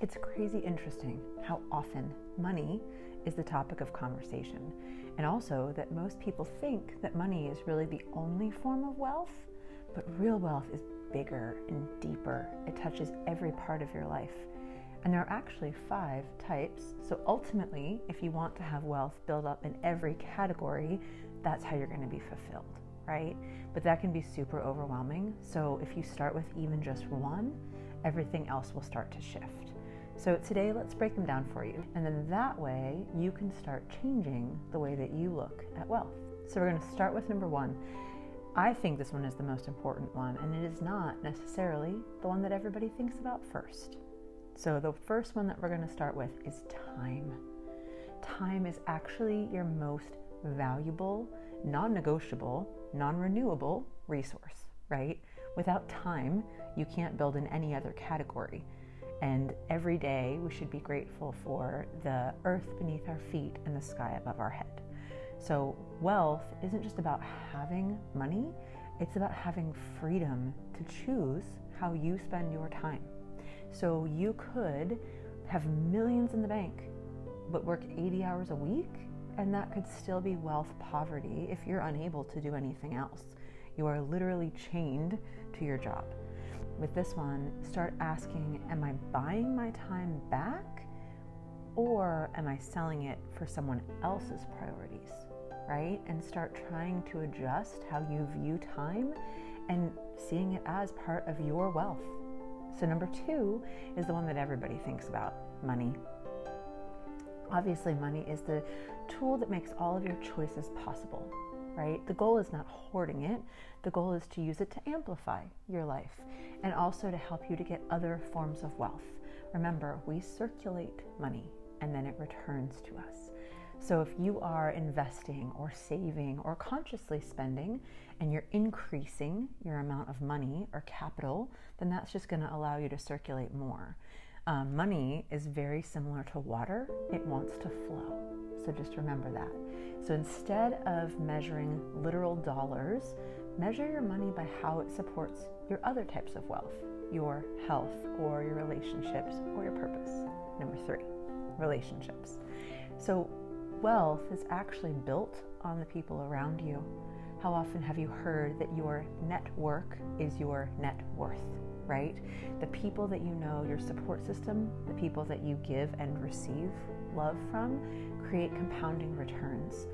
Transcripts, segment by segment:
It's crazy interesting how often money is the topic of conversation, and also that most people think that money is really the only form of wealth, but real wealth is bigger and deeper. It touches every part of your life. And there are actually 5 types. So ultimately, if you want to have wealth build up in every category, that's how you're going to be fulfilled, right? But that can be super overwhelming. So if you start with even just one, everything else will start to shift. So today, let's break them down for you. And then that way, you can start changing the way that you look at wealth. So we're going to start with number 1. I think this one is the most important one, and it is not necessarily the one that everybody thinks about first. So the first one that we're going to start with is time. Time is actually your most valuable, non-negotiable, non-renewable resource, right? Without time, you can't build in any other category. And every day we should be grateful for the earth beneath our feet and the sky above our head. So wealth isn't just about having money, it's about having freedom to choose how you spend your time. So you could have millions in the bank, but work 80 hours a week, and that could still be wealth poverty if you're unable to do anything else. You are literally chained to your job. With this one, start asking, am I buying my time back, or am I selling it for someone else's priorities, right? And start trying to adjust how you view time and seeing it as part of your wealth. So number 2 is the one that everybody thinks about, money. Obviously, money is the tool that makes all of your choices possible, right? The goal is not hoarding it. The goal is to use it to amplify your life and also to help you to get other forms of wealth. Remember, we circulate money and then it returns to us. So if you are investing or saving or consciously spending and you're increasing your amount of money or capital, then that's just going to allow you to circulate more. Money is very similar to water. It wants to flow. So just remember that. So instead of measuring literal dollars, measure your money by how it supports your other types of wealth, your health or your relationships or your purpose. Number 3, relationships. So wealth is actually built on the people around you. How often have you heard that your network is your net worth, right? The people that you know, your support system, the people that you give and receive love from, create compounding returns.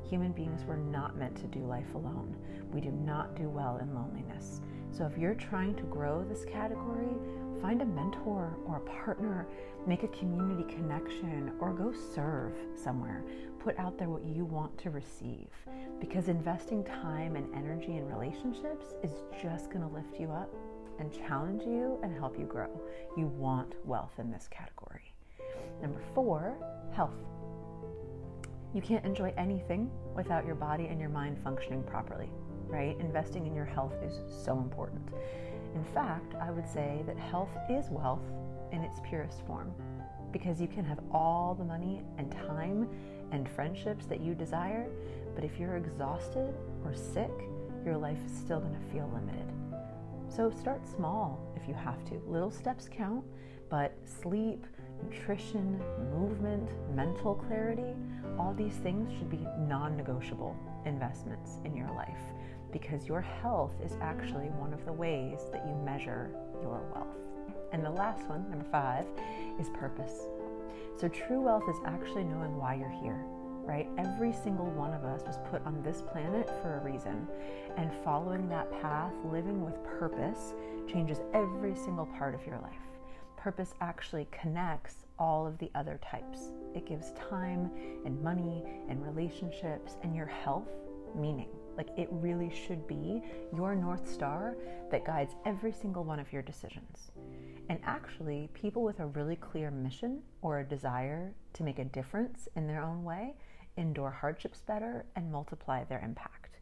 Human beings were not meant to do life alone. We do not do well in loneliness. So if you're trying to grow this category, find a mentor or a partner, make a community connection, or go serve somewhere. Put out there what you want to receive, because investing time and energy in relationships is just going to lift you up and challenge you and help you grow. You want wealth in this category. Number 4, health. You can't enjoy anything without your body and your mind functioning properly, right? Investing in your health is so important. In fact, I would say that health is wealth in its purest form, because you can have all the money and time and friendships that you desire, but if you're exhausted or sick, your life is still going to feel limited. So start small if you have to. Little steps count, but sleep, nutrition, movement, mental clarity, all these things should be non-negotiable investments in your life, because your health is actually one of the ways that you measure your wealth. And the last one, number 5, is purpose. So true wealth is actually knowing why you're here, right? Every single one of us was put on this planet for a reason, and following that path, living with purpose, changes every single part of your life. Purpose actually connects all of the other types. It gives time and money and relationships and your health meaning. Like, it really should be your North Star that guides every single one of your decisions. And actually, people with a really clear mission or a desire to make a difference in their own way endure hardships better and multiply their impact.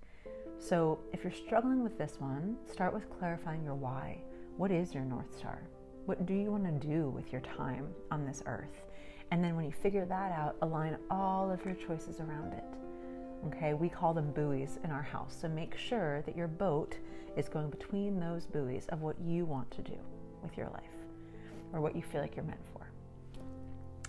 So if you're struggling with this one, start with clarifying your why. What is your North Star? What do you want to do with your time on this earth? And then when you figure that out, align all of your choices around it. Okay, we call them buoys in our house. So make sure that your boat is going between those buoys of what you want to do with your life, or what you feel like you're meant for.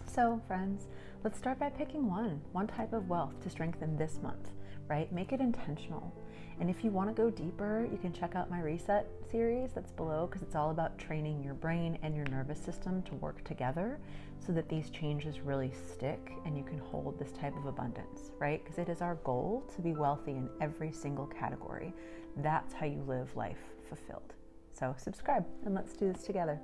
So friends, let's start by picking one type of wealth to strengthen this month, right? Make it intentional. And if you want to go deeper, you can check out my Reset series that's below, because it's all about training your brain and your nervous system to work together so that these changes really stick and you can hold this type of abundance, right? Because it is our goal to be wealthy in every single category. That's how you live life fulfilled. So subscribe and let's do this together.